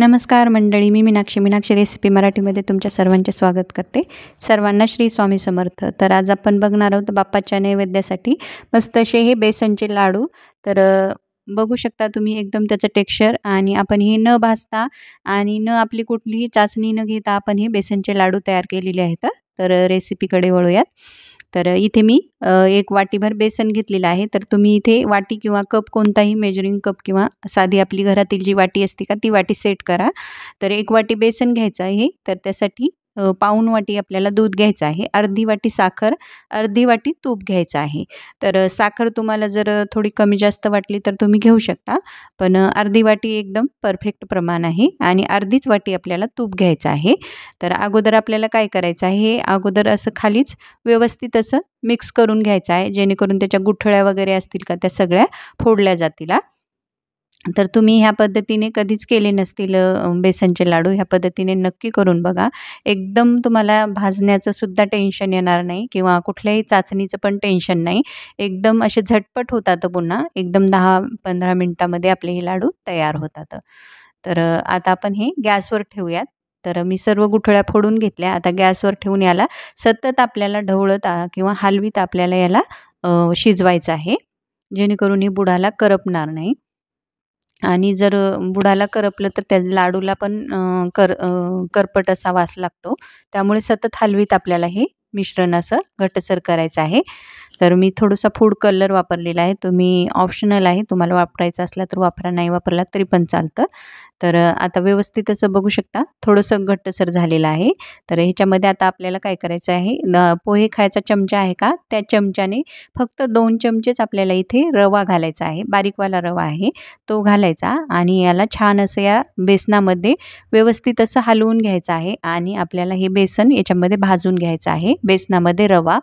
नमस्कार मंडळी, मी मीनाक्षी रेसिपी मराठीमध्ये तुमच्या सर्वांचे स्वागत करते. सर्वांना श्री स्वामी समर्थ. तर आज आपण बघणार आहोत बाप्पाच्या नैवेद्यासाठी मस्त असे हे बेसनचे लाडू. तर बघू शकता तुम्ही एकदम त्याचं टेक्स्चर, आणि आपण हे न भाजता आणि न आपली कुठलीही चाचणी न घेता आपण हे बेसनचे लाडू तयार केलेले आहेत. तर रेसिपीकडे वळूयात. तर इथे मी 1 वाटीभर बेसन घेतलेलं आहे. तर तुम्ही इथे वाटी किंवा कप कोणताही मेजरिंग कप किंवा साधी आपली घरातील जी वाटी असते का ती वाटी सेट करा. तर 1 वाटी बेसन घ्यायचं आहे. तर त्यासाठी पाऊण वाटी आपल्याला दूध घ्यायचं आहे, अर्धी वाटी साखर, अर्धी वाटी तूप घ्यायचं आहे. तर साखर तुम्हाला जर थोडी कमी जास्त वाटली तर तुम्ही घेऊ शकता, पण अर्धी वाटी एकदम परफेक्ट प्रमाण आहे, आणि अर्धीच वाटी आपल्याला तूप घ्यायचं आहे. तर अगोदर आपल्याला काय करायचं आहे, हे अगोदर असं खालीच व्यवस्थित असं मिक्स करून घ्यायचं आहे, जेणेकरून त्याच्या गुठळ्या वगैरे असतील का त्या सगळ्या फोडल्या जातील. तर तुम्ही ह्या पद्धतीने कधीच केले नसतील बेसनचे लाडू, ह्या पद्धतीने नक्की करून बघा. एकदम तुम्हाला भाजण्याचं सुद्धा टेन्शन येणार नाही किंवा कुठल्याही चाचणीचं पण टेन्शन नाही. एकदम असे झटपट होतात, पुन्हा एकदम 10-15 मिनटामध्ये आपले हे लाडू तयार होतात. तर आता आपण हे गॅसवर ठेवूयात. तर मी सर्व गुठळ्या फोडून घेतल्या. आता गॅसवर ठेवून याला सतत आपल्याला ढवळत किंवा हलवीत आपल्याला याला शिजवायचं आहे, जेणेकरून हे बुडाला करपणार नाही. आणि जर बुडाला करपलं तर त्या लाडूला पण करपट असा वास लागतो. त्यामुळे सतत हलवीत आपल्याला हे मिश्रण असं घट्टसर करायचं आहे. तर मी थोडासा फूड कलर वापरलेला आहे. तुम्ही ऑप्शनल आहे, तुम्हाला वापरायचा असला तर वापरा, नाही वापरला तरी पण चालतं. तर आता व्यवस्थित असं बघू शकता थोडंसं घट्टसर झालेलं आहे. तर ह्याच्यामध्ये आता आपल्याला काय करायचं आहे, पोहे खायचा चमचा आहे का त्या चमच्याने फक्त 2 चमचेच आपल्याला इथे रवा घालायचा आहे, बारीकवाला रवा आहे तो घालायचा, आणि याला छान असं या बेसनामध्ये व्यवस्थित असं हलवून घ्यायचं आहे, आणि आपल्याला हे बेसन याच्यामध्ये भाजून घ्यायचं आहे, बेसनामध्ये रवा.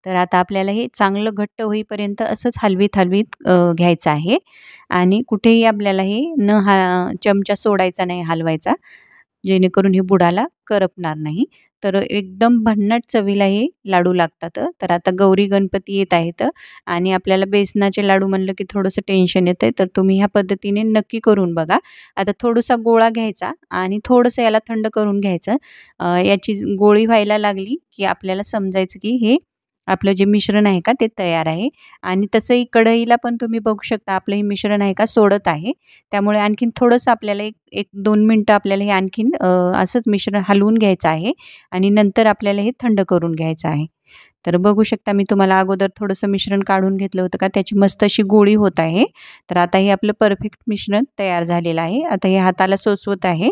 तर आता आपल्याला हे चांगलं घट्ट होईपर्यंत असंच हलवीत घ्यायचं आहे, आणि कुठेही आपल्याला हे चमचा सोडायचा नाही, हलवायचा, जेणेकरून हे बुडाला करपणार नाही. तर एकदम भन्नाट चवीला हे लाडू लागतात. तर आता गौरी गणपती येत आहेत, आणि आपल्याला बेसनाचे लाडू म्हणलं की थोडंसं टेन्शन येतं. तर तुम्ही ह्या पद्धतीने नक्की करून बघा. आता थोडासा गोळा घ्यायचा आणि थोडंसं याला थंड करून घ्यायचं. याची गोळी व्हायला लागली की आपल्याला समजायचं की हे आपलं जे मिश्रण आहे का ते तयार आहे. आणि तसंही कढईला पण तुम्ही बघू शकता आपलं हे मिश्रण आहे का सोडत आहे. त्यामुळे आणखीन थोडंसं आपल्याला 1-2 मिनटं आपल्याला हे आणखीन असंच मिश्रण हलवून घ्यायचं आहे, आणि नंतर आपल्याला हे थंड करून घ्यायचं आहे. तर बघू शकता मी तुम्हाला अगोदर थोडंसं मिश्रण काढून घेतलं होतं का त्याची मस्त अशी गोळी होत आहे. तर आता हे आपलं परफेक्ट मिश्रण तयार झालेलं आहे. आता हे हाताला सोसवत आहे.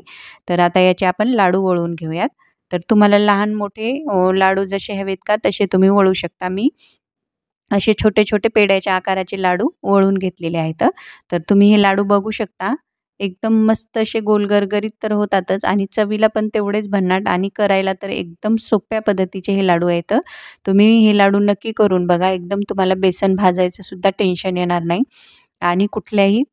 तर आता याचे आपण लाडू वळून घेऊयात. तर तुम्हाला लहान मोठे लाडू जसे हवेत का तसे तुम्ही वळू शकता. मी असे छोटे-छोटे पेढ्याच्या आकाराचे लाडू वळून घेतलेले आहेत. तर तुम्ही हे लाडू बघू शकता. एकदम मस्त असे गोल गरगरीत तर होतातच, आणि चवीला पण तेवढेच भन्नाट, आणि करायला तर एकदम सोप्या पद्धतीचे हे लाडू आहेत. तुम्ही हे लाडू नक्की करून बघा. एकदम तुम्हाला बेसन भाजायचं सुद्धा टेन्शन येणार नाही, आणि कुठल्याही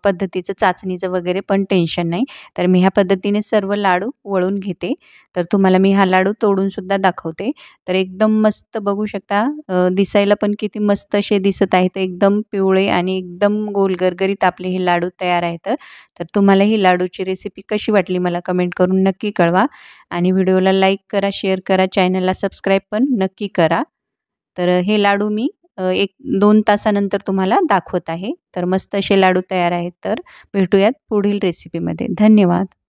पद्धतीचं चाचणीचं वगैरे पण टेन्शन नाही. तर मी ह्या पद्धतीने सर्व लाडू वळून घेते. तर तुम्हाला मी हा लाडू तोडून सुद्धा दाखवते. तर एकदम मस्त बघू शकता, दिसायला पण किती मस्त असे दिसत आहेत. एकदम पिवळे आणि एकदम गोल गरगरीत आपले हे लाडू तयार आहेत. तर तुम्हाला ही लाडूची रेसिपी कशी वाटली मला कमेंट करून नक्की कळवा, आणि व्हिडिओला लाईक करा, शेअर करा, चॅनलला सबस्क्राईब पण नक्की करा. तर हे लाडू मी 1-2 तासानंतर तुम्हाला दाखवत आहे. तर मस्त असे लाडू तयार आहेत. तर भेटूयात पुढील रेसिपीमध्ये. धन्यवाद.